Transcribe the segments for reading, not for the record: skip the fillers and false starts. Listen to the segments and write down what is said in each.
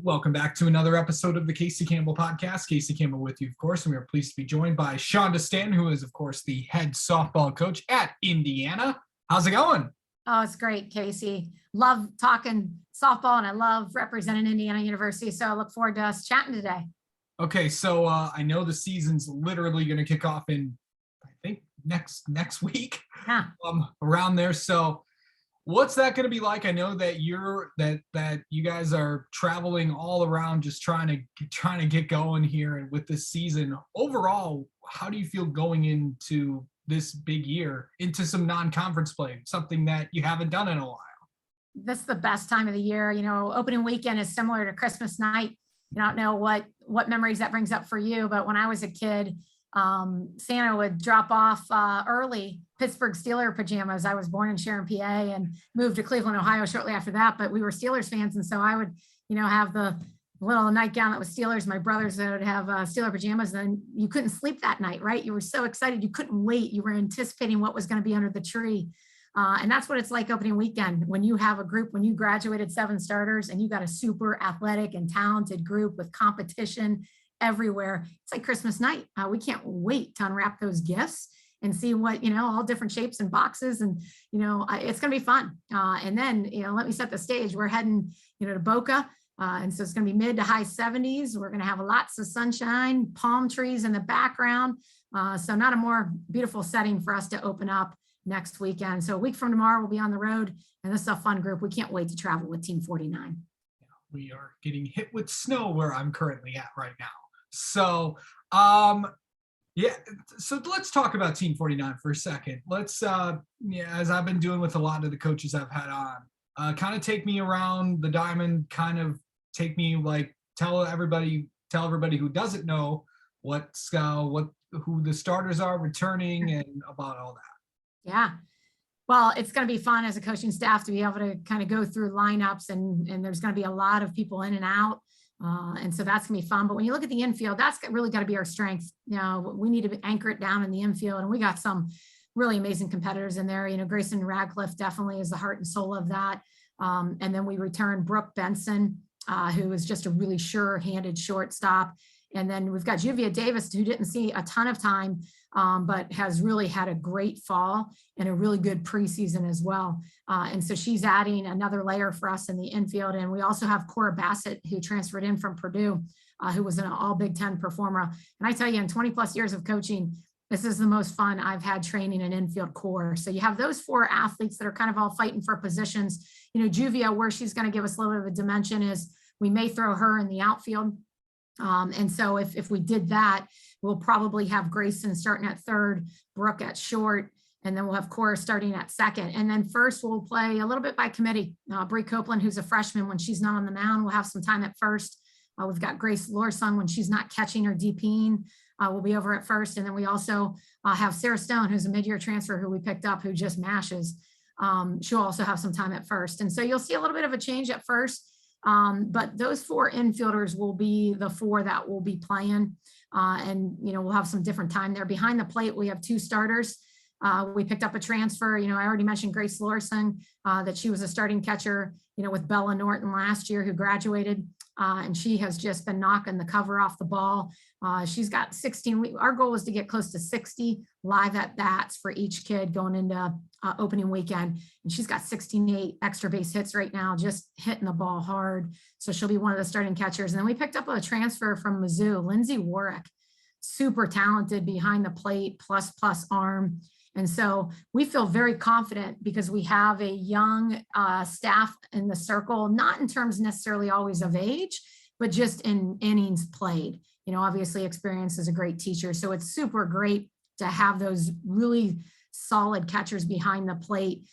Welcome back to another episode of the Casey Campbell Podcast. Casey Campbell with you, of course, and we are pleased to be joined by Shonda Stanton, who is, of course, the head softball coach at Indiana. How's it going? Oh, it's great, Casey. Love talking softball, and I love representing Indiana University, so I look forward to us chatting today. Okay, so I know the season's literally going to kick off in, I think, next week, around there. So what's that going to be like? I know that you guys are traveling all around, just trying to get going here, and with this season overall, how do you feel going into this big year, into some non-conference play, something that you haven't done in a while? This is the best time of the year. You know, opening weekend is similar to Christmas night. You don't know what memories that brings up for you, but when I was a kid, Santa would drop off early Pittsburgh Steelers pajamas. I was born in Sharon, PA, and moved to Cleveland, Ohio shortly after that. But we were Steelers fans, and so I would, have the little nightgown that was Steelers. My brothers would have Steeler pajamas, and you couldn't sleep that night, right? You were so excited, you couldn't wait. You were anticipating what was going to be under the tree. And that's what it's like opening weekend when you have a group, when you graduated 7 starters and you got a super athletic and talented group with competition everywhere. It's like Christmas night. We can't wait to unwrap those gifts and see what, all different shapes and boxes. And, it's going to be fun. And then, let me set the stage. We're heading, to Boca. And so it's going to be mid to high 70s. We're going to have lots of sunshine, palm trees in the background. So not a more beautiful setting for us to open up next weekend. So a week from tomorrow, we'll be on the road, and this is a fun group. We can't wait to travel with Team 49. We are getting hit with snow where I'm currently at right now. So, so let's talk about Team 49 for a second. Let's, as I've been doing with a lot of the coaches I've had on, kind of take me around the diamond, kind of take me tell everybody who doesn't know who the starters are returning and about all that. Yeah. Well, it's going to be fun as a coaching staff to be able to kind of go through lineups, and there's going to be a lot of people in and out. And so that's going to be fun. But when you look at the infield, that's really got to be our strength. We need to anchor it down in the infield, and we got some really amazing competitors in there. Grayson Radcliffe definitely is the heart and soul of that. And then we return Brooke Benson, who is just a really sure-handed shortstop. And then we've got Juvia Davis, who didn't see a ton of time, but has really had a great fall and a really good preseason as well. And so she's adding another layer for us in the infield. And we also have Cora Bassett, who transferred in from Purdue, who was an all Big Ten performer. And I tell you, in 20 plus years of coaching, this is the most fun I've had training an infield core. So you have those 4 athletes that are kind of all fighting for positions. Juvia, where she's going to give us a little bit of a dimension is we may throw her in the outfield. And so if we did that, we'll probably have Grayson starting at third, Brooke at short, and then we'll have Cora starting at second. And then first we'll play a little bit by committee. Brit Copeland, who's a freshman, when she's not on the mound, will have some time at first. We've got Grace Lorsung when she's not catching or DPing, will be over at first. And then we also have Sarah Stone, who's a mid-year transfer who we picked up, who just mashes. She'll also have some time at first. And so you'll see a little bit of a change at first. But those 4 infielders will be the 4 that will be playing. And, we'll have some different time there. Behind the plate, we have 2 starters. We picked up a transfer. I already mentioned Grace Lorsung, that she was a starting catcher, with Bella Norton last year, who graduated. And she has just been knocking the cover off the ball. She's got 16. Our goal is to get close to 60 live at bats for each kid going into opening weekend. And she's got 68 extra base hits right now, just hitting the ball hard. So she'll be one of the starting catchers. And then we picked up a transfer from Mizzou, Lindsay Warwick, super talented behind the plate, plus arm. And so we feel very confident because we have a young staff in the circle, not in terms necessarily always of age, but just in innings played. Obviously experience is a great teacher. So it's super great to have those really solid catchers behind the plate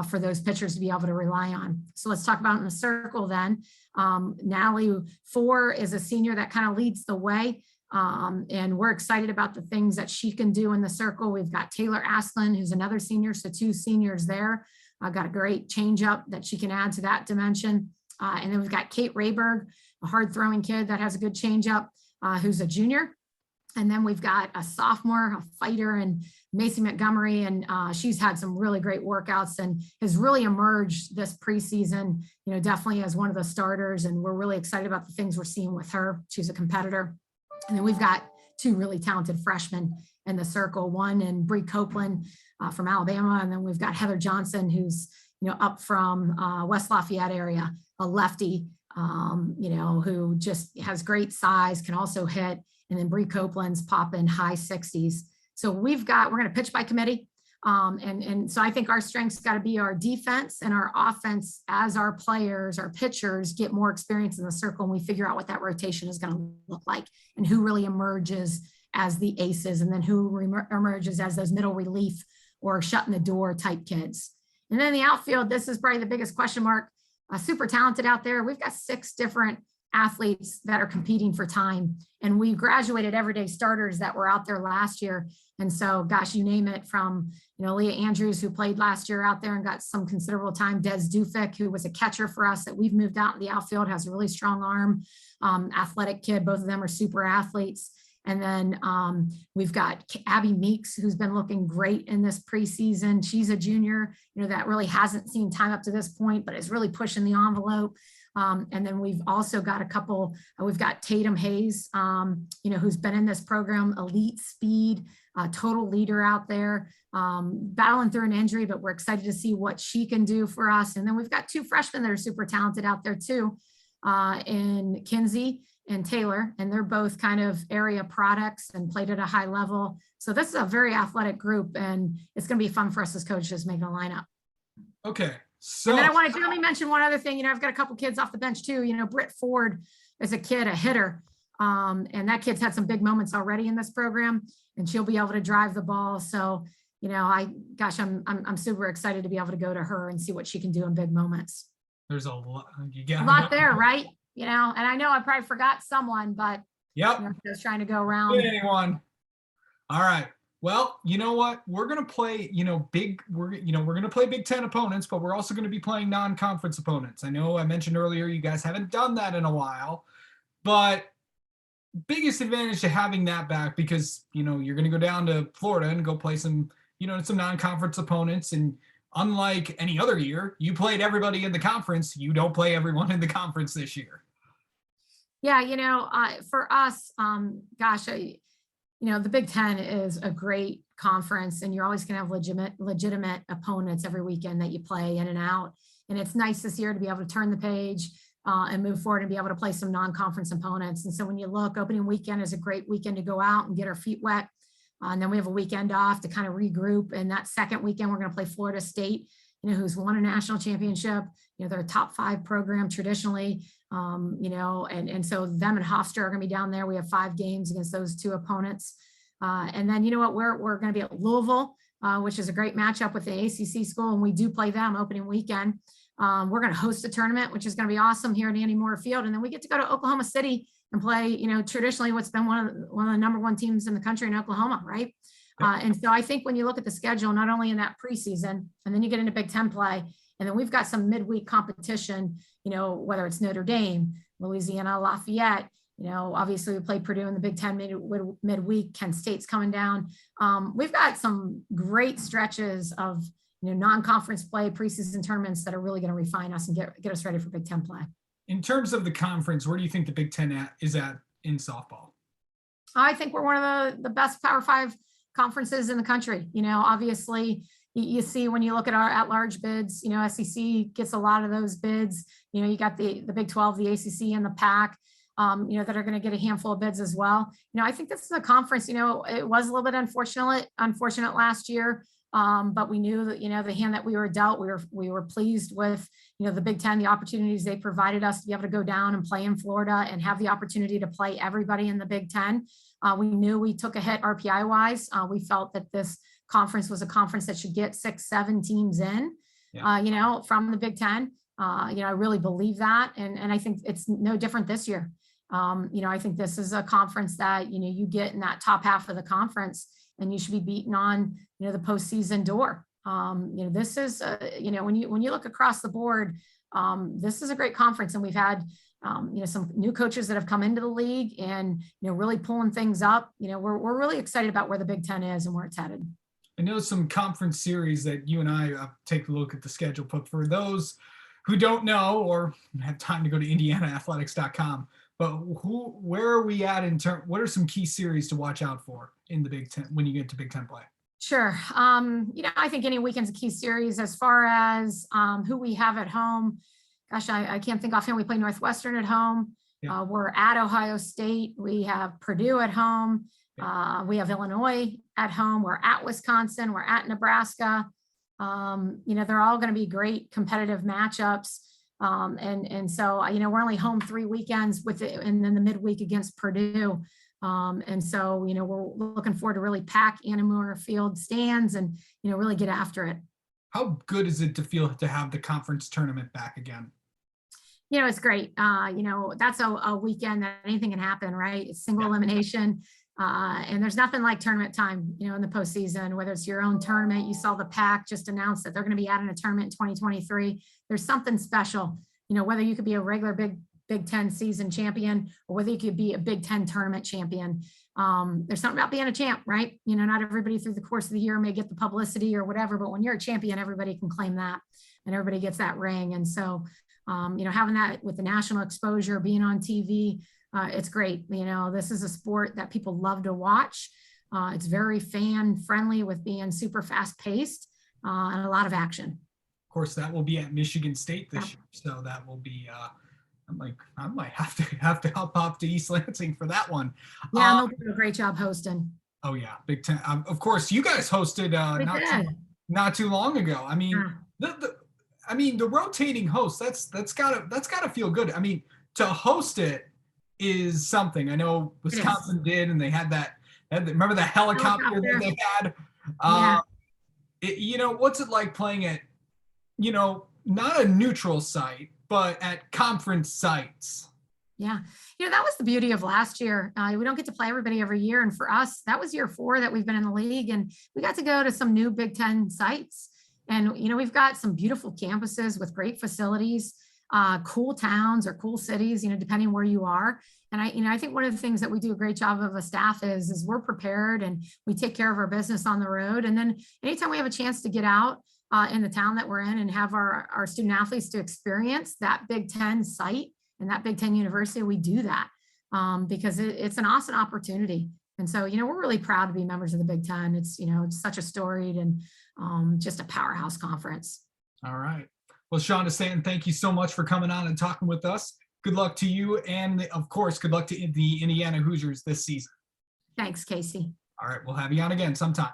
for those pitchers to be able to rely on. So let's talk about in the circle then. Natalie Four is a senior that kind of leads the way. And we're excited about the things that she can do in the circle. We've got Taylor Aslan, who's another senior, so 2 seniors there. Got a great changeup that she can add to that dimension. And then we've got Kate Rayberg, a hard throwing kid that has a good changeup, who's a junior. And then we've got a sophomore, a fighter, and Macy Montgomery, and she's had some really great workouts and has really emerged this preseason, definitely as one of the starters. And we're really excited about the things we're seeing with her. She's a competitor. And then we've got two really talented freshmen in the circle, one in Brit Copeland from Alabama. And then we've got Heather Johnson, who's, up from West Lafayette area, a lefty, who just has great size, can also hit. And then Brit Copeland's popping high 60s. So we're going to pitch by committee. And so I think our strengths got to be our defense and our offense as our players, our pitchers get more experience in the circle, and we figure out what that rotation is going to look like and who really emerges as the aces, and then who emerges as those middle relief or shutting the door type kids. And then the outfield, this is probably the biggest question mark. Super talented out there. We've got 6 different athletes that are competing for time, and we graduated everyday starters that were out there last year. And so, gosh, you name it, from Leah Andrews, who played last year out there and got some considerable time, Des Dufik, who was a catcher for us that we've moved out in the outfield, has a really strong arm, athletic kid. Both of them are super athletes. And then we've got Abby Meeks, who's been looking great in this preseason. She's a junior, that really hasn't seen time up to this point, but is really pushing the envelope. And then we've also got we've got Tatum Hayes, who's been in this program, elite speed, total leader out there, battling through an injury, but we're excited to see what she can do for us. And then we've got 2 freshmen that are super talented out there too, in Kinsey and Taylor, and they're both kind of area products and played at a high level. So this is a very athletic group, and it's going to be fun for us as coaches making a lineup. Okay. So, and then I want to really mention one other thing. I've got a couple kids off the bench too. Brit Ford is a kid, a hitter. And that kid's had some big moments already in this program, and she'll be able to drive the ball. So, I'm super excited to be able to go to her and see what she can do in big moments. There's a lot, a lot there, right? And I know I probably forgot someone, but yep, just trying to go around. Anyone. All right. Well, you know what? We're going to play, we're going to play Big Ten opponents, but we're also going to be playing non-conference opponents. I know I mentioned earlier, you guys haven't done that in a while, but biggest advantage to having that back, because, you're going to go down to Florida and go play some, some non-conference opponents. And unlike any other year, you played everybody in the conference. You don't play everyone in the conference this year. Yeah. For us, the Big Ten is a great conference, and you're always going to have legitimate opponents every weekend that you play in and out. And it's nice this year to be able to turn the page and move forward and be able to play some non-conference opponents. And so when you look, opening weekend is a great weekend to go out and get our feet wet. And then we have a weekend off to kind of regroup. And that second weekend, we're going to play Florida State, who's won a national championship. They're a top 5 program traditionally. And so them and Hofstra are going to be down there. We have 5 games against those 2 opponents. And then, we're going to be at Louisville, which is a great matchup with the ACC school. And we do play them opening weekend. We're going to host a tournament, which is going to be awesome here at Andy Moore Field. And then we get to go to Oklahoma City and play, traditionally what's been one of the number 1 teams in the country in Oklahoma, right? And so I think when you look at the schedule, not only in that preseason, and then you get into Big Ten play, and then we've got some midweek competition, whether it's Notre Dame, Louisiana, Lafayette, obviously we play Purdue in the Big Ten midweek, Kent State's coming down. We've got some great stretches of, non-conference play, preseason tournaments that are really going to refine us and get us ready for Big Ten play. In terms of the conference, where do you think the Big Ten is at in softball? I think we're one of the best Power 5 conferences in the country. Obviously you see when you look at our at-large bids, SEC gets a lot of those bids. You got the Big 12, the ACC, and the PAC, that are going to get a handful of bids as well. I think this is a conference, it was a little bit unfortunate last year. But we knew that, the hand that we were dealt, we were pleased with, the Big Ten, the opportunities they provided us to be able to go down and play in Florida and have the opportunity to play everybody in the Big Ten. We knew we took a hit RPI wise. We felt that this conference was a conference that should get 6-7 teams in, from the Big Ten. I really believe that. And I think it's no different this year. I think this is a conference that, you get in that top half of the conference and you should be beating on, the postseason door. This is, when you look across the board, this is a great conference, and we've had, some new coaches that have come into the league and, really pulling things up. We're really excited about where the Big Ten is and where it's headed. I know some conference series that you and I take a look at the schedule, but for those who don't know or have time to go to indianaathletics.com, but where are we at what are some key series to watch out for in the Big Ten when you get to Big Ten play? Sure. I think any weekend's a key series. As far as who we have at home, gosh, I can't think offhand. We play Northwestern at home. Yeah. We're at Ohio State. We have Purdue at home. We have Illinois at home. We're at Wisconsin. We're at Nebraska. They're all going to be great competitive matchups. And so, we're only home 3 weekends with it, and then the midweek against Purdue. And so, we're looking forward to really pack Anamura Field stands and, really get after it. How good is it to feel to have the conference tournament back again? It's great. That's a weekend that anything can happen, right? It's single elimination. And there's nothing like tournament time, in the postseason, whether it's your own tournament. You saw the PAC just announced that they're going to be adding a tournament in 2023. There's something special, whether you could be a regular Big Ten season champion or whether you could be a Big Ten tournament champion. There's something about being a champ, right? Not everybody through the course of the year may get the publicity or whatever, but when you're a champion, everybody can claim that and everybody gets that ring. And so, having that with the national exposure, being on TV, it's great. This is a sport that people love to watch. It's very fan friendly with being super fast paced and a lot of action. Of course, that will be at Michigan State this year. So that will be, I might have to help off to East Lansing for that one. Yeah, they'll do a great job hosting. Oh yeah, Big Ten. Of course, you guys hosted not too long ago. I mean, the rotating host. That's gotta feel good. I mean, to host it is something. I know Wisconsin did, and they had that. Remember the helicopter that they had? What's it like playing at, not a neutral site, but at conference sites? Yeah. That was the beauty of last year. We don't get to play everybody every year. And for us, that was year 4 that we've been in the league. And we got to go to some new Big Ten sites. And, we've got some beautiful campuses with great facilities, cool towns or cool cities, depending where you are. And I think one of the things that we do a great job of a staff is we're prepared and we take care of our business on the road. And then anytime we have a chance to get out in the town that we're in and have our student athletes to experience that Big Ten site and that Big Ten university, we do that because it's an awesome opportunity. And so, we're really proud to be members of the Big Ten. It's, it's such a storied and just a powerhouse conference. All right. Well, Shonda, Stanton, thank you so much for coming on and talking with us. Good luck to you. And of course, good luck to the Indiana Hoosiers this season. Thanks, Casey. All right. We'll have you on again sometime.